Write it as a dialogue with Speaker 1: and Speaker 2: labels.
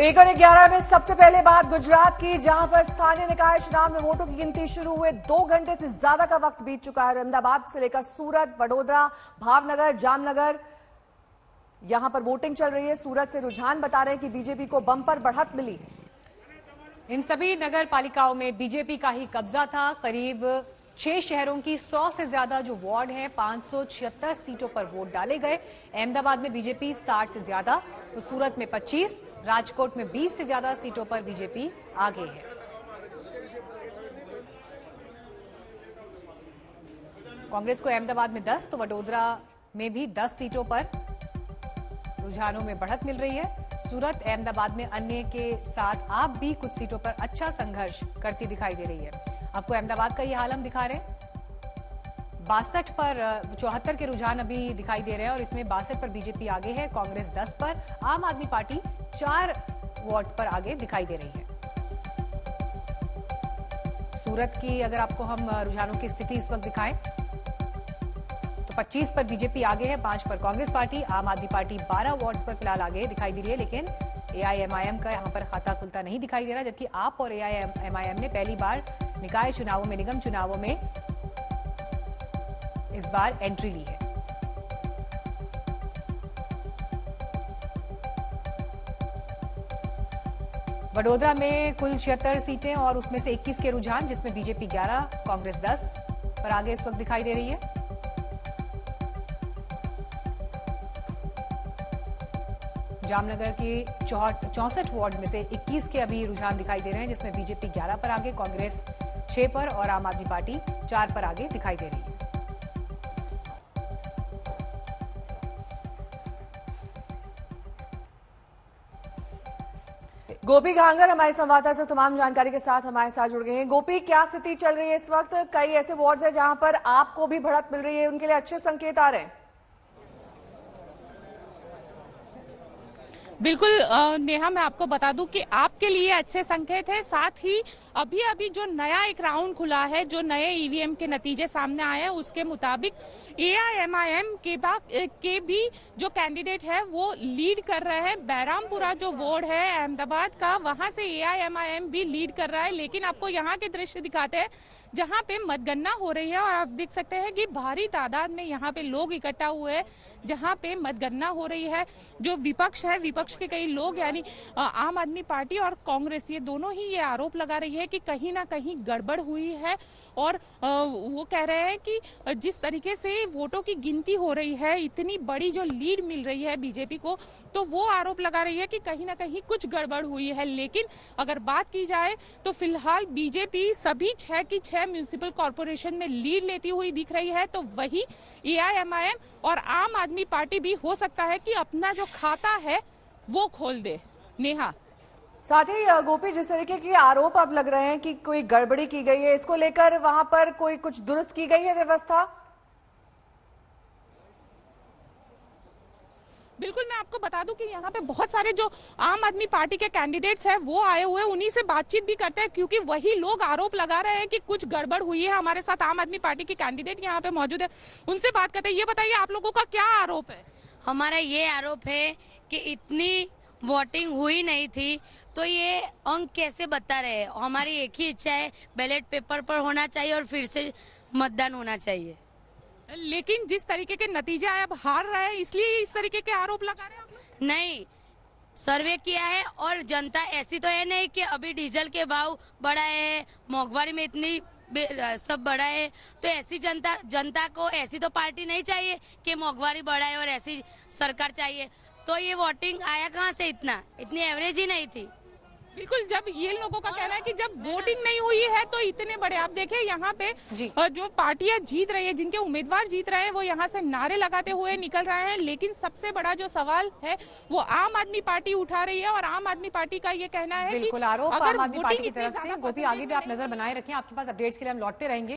Speaker 1: एक और 11 में सबसे पहले बात गुजरात की, जहां पर स्थानीय निकाय चुनाव में वोटों की गिनती शुरू हुए 2 घंटे से ज्यादा का वक्त बीत चुका है। अहमदाबाद से लेकर सूरत, वडोदरा, भावनगर, जामनगर, यहां पर वोटिंग चल रही है। सूरत से रुझान बता रहे हैं कि बीजेपी को बंपर बढ़त मिली।
Speaker 2: इन सभी नगर पालिकाओं में बीजेपी का ही कब्जा था। करीब 6 शहरों की 100 से ज्यादा जो वार्ड है, 576 सीटों पर वोट डाले गए। अहमदाबाद में बीजेपी 60 से ज्यादा, तो सूरत में 25, राजकोट में 20 से ज्यादा सीटों पर बीजेपी आगे है। कांग्रेस को अहमदाबाद में 10, तो वडोदरा में भी 10 सीटों पर रुझानों में बढ़त मिल रही है। सूरत, अहमदाबाद में अन्य के साथ आप भी कुछ सीटों पर अच्छा संघर्ष करती दिखाई दे रही है। आपको अहमदाबाद का ये हाल हम दिखा रहे हैं। 62 पर 74 के रुझान अभी दिखाई दे रहे हैं और इसमें 62 पर बीजेपी आगे है, कांग्रेस 10 पर, आम आदमी पार्टी 4 वार्ड पर आगे दिखाई दे रही है। सूरत की अगर आपको हम रुझानों की स्थिति इस वक्त दिखाएं तो 25 पर बीजेपी आगे है, 5 पर कांग्रेस पार्टी, आम आदमी पार्टी 12 वार्ड्स पर फिलहाल आगे दिखाई दे रही है। लेकिन एआईएमआईएम का यहां पर खाता खुलता नहीं दिखाई दे रहा, जबकि आप और एआईएमआईएम ने पहली बार निकाय चुनावों में, निगम चुनावों में इस बार एंट्री ली है। वडोदरा में कुल 76 सीटें और उसमें से 21 के रुझान, जिसमें बीजेपी 11, कांग्रेस 10 पर आगे इस वक्त दिखाई दे रही है। जामनगर की 64 वार्ड में से 21 के अभी रुझान दिखाई दे रहे हैं, जिसमें बीजेपी 11 पर आगे, कांग्रेस 6 पर और आम आदमी पार्टी 4 पर आगे दिखाई दे रही है।
Speaker 1: गोपी घांगर हमारे संवाददाता से तमाम जानकारी के साथ हमारे साथ जुड़ गए हैं। गोपी, क्या स्थिति चल रही है इस वक्त? कई ऐसे वार्ड्स हैं जहां पर आपको भी बढ़त मिल रही है, उनके लिए अच्छे संकेत आ रहे हैं।
Speaker 3: बिल्कुल नेहा, मैं आपको बता दूं कि आपके लिए अच्छे संकेत है। साथ ही अभी अभी जो नया एक राउंड खुला है, जो नए ईवीएम के नतीजे सामने आए हैं, उसके मुताबिक एआईएमआईएम के भी जो कैंडिडेट है वो लीड कर रहे हैं। बैरामपुरा जो वार्ड है अहमदाबाद का, वहां से एआईएमआईएम भी लीड कर रहा है। लेकिन आपको यहाँ के दृश्य दिखाते हैं जहाँ पे मतगणना हो रही है और आप देख सकते हैं कि भारी तादाद में यहाँ पे लोग इकट्ठा हुए हैं जहाँ पे मतगणना हो रही है। जो विपक्ष है, विपक्ष के कई लोग यानी आम आदमी पार्टी और कांग्रेस, ये दोनों ही ये आरोप लगा रही है कि कहीं ना कहीं गड़बड़ हुई है। और वो कह रहे हैं कि जिस तरीके से वोटों की गिनती हो रही है, इतनी बड़ी जो लीड मिल रही है बीजेपी को, तो वो आरोप लगा रही है कि कहीं ना कहीं कुछ गड़बड़ हुई है। लेकिन अगर बात की जाए तो फिलहाल बीजेपी सभी 6 की 6 म्युनिसिपल कॉर्पोरेशन में लीड लेती हुई दिख रही है। तो वही एआईएमआईएम और आम आदमी पार्टी भी हो सकता है कि अपना जो खाता है वो खोल दे। नेहा,
Speaker 1: साथ ही गोपी, जिस तरीके के आरोप अब लग रहे हैं कि कोई गड़बड़ी की गई है, इसको लेकर वहां पर कोई कुछ दुरुस्त की गई है व्यवस्था?
Speaker 3: बिल्कुल, मैं आपको बता दूं कि यहाँ पे बहुत सारे जो आम आदमी पार्टी के कैंडिडेट्स हैं वो आए हुए हैं, उन्हीं से बातचीत भी करते हैं, क्योंकि वही लोग आरोप लगा रहे हैं कि कुछ गड़बड़ हुई है। हमारे साथ आम आदमी पार्टी के कैंडिडेट यहाँ पे मौजूद है, उनसे बात करते हैं। ये बताइए, आप लोगों का क्या आरोप है?
Speaker 4: हमारा ये आरोप है कि इतनी वोटिंग हुई नहीं थी, तो ये अंक कैसे बता रहे हैं। हमारी एक ही इच्छा है, बैलेट पेपर पर होना चाहिए और फिर से मतदान होना चाहिए।
Speaker 3: लेकिन जिस तरीके के नतीजे आए, अब हार रहे हैं, इसलिए इस तरीके के आरोप लगा रहे हैं आप लोग?
Speaker 4: नहीं, सर्वे किया है और जनता ऐसी तो है नहीं कि अभी डीजल के भाव बढ़ाए हैं, मोहंगाई में इतनी सब बढ़ा है, तो ऐसी जनता को ऐसी तो पार्टी नहीं चाहिए कि मोहंगाई बढ़ाए और ऐसी सरकार चाहिए। तो ये वोटिंग आया कहाँ से? इतनी एवरेज ही नहीं थी।
Speaker 3: बिल्कुल, जब ये लोगों का कहना है कि जब वोटिंग नहीं हुई है तो इतने बड़े, आप देखिए यहाँ पे जो पार्टियां जीत रही है, जिनके उम्मीदवार जीत रहे हैं, वो यहाँ से नारे लगाते हुए निकल रहे हैं। लेकिन सबसे बड़ा जो सवाल है वो आम आदमी पार्टी उठा रही है और आम आदमी पार्टी का ये कहना है
Speaker 2: बिल्कुल, आरोप आम आदमी पार्टी की तरफ से। गोपी, आगे भी आप नजर बनाए रखें, आपके पास अपडेट्स के लिए हम लौटते रहेंगे।